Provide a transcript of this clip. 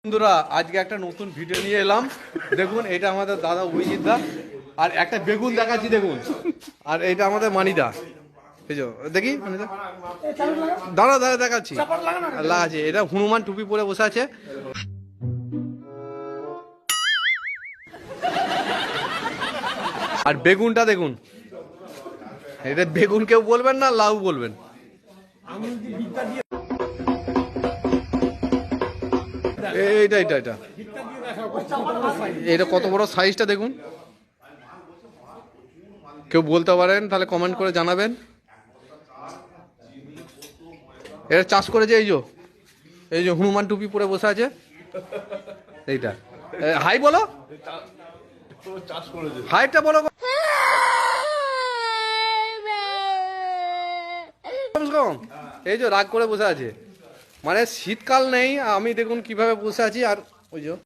বন্ধুরা আজকে একটা নতুন ভিডিও নিয়ে এলাম। দেখুন এটা আমাদের দাদা অভিজিৎ দা, আর একটা বেগুন দেখাচ্ছি দেখুন, আর এটা আমাদের মানিদা। দেখি দাঁড়া দাঁড়া দেখাচ্ছি, লাগাচ্ছি। এটা হনুমান টুপি পরে বসে আছে। আর বেগুনটা দেখুন, এটা বেগুন কেউ বলবেন না, লাউ বলবেন। এইটা এটা এটা এটা কত বড় সাইজটা দেখুন। কেউ বলতে পারেন তাহলে কমেন্ট করে জানাবেন। এটা চাষ করেছে এই যে হনুমান টুপি পরে বসে আছে এইটা। হাই বলো, হাইটা বলো। এই যে রাগ করে বসে আছে, মানে শীতকাল নেই, আমি দেখুন কিভাবে বসে আছি। আর ওই যে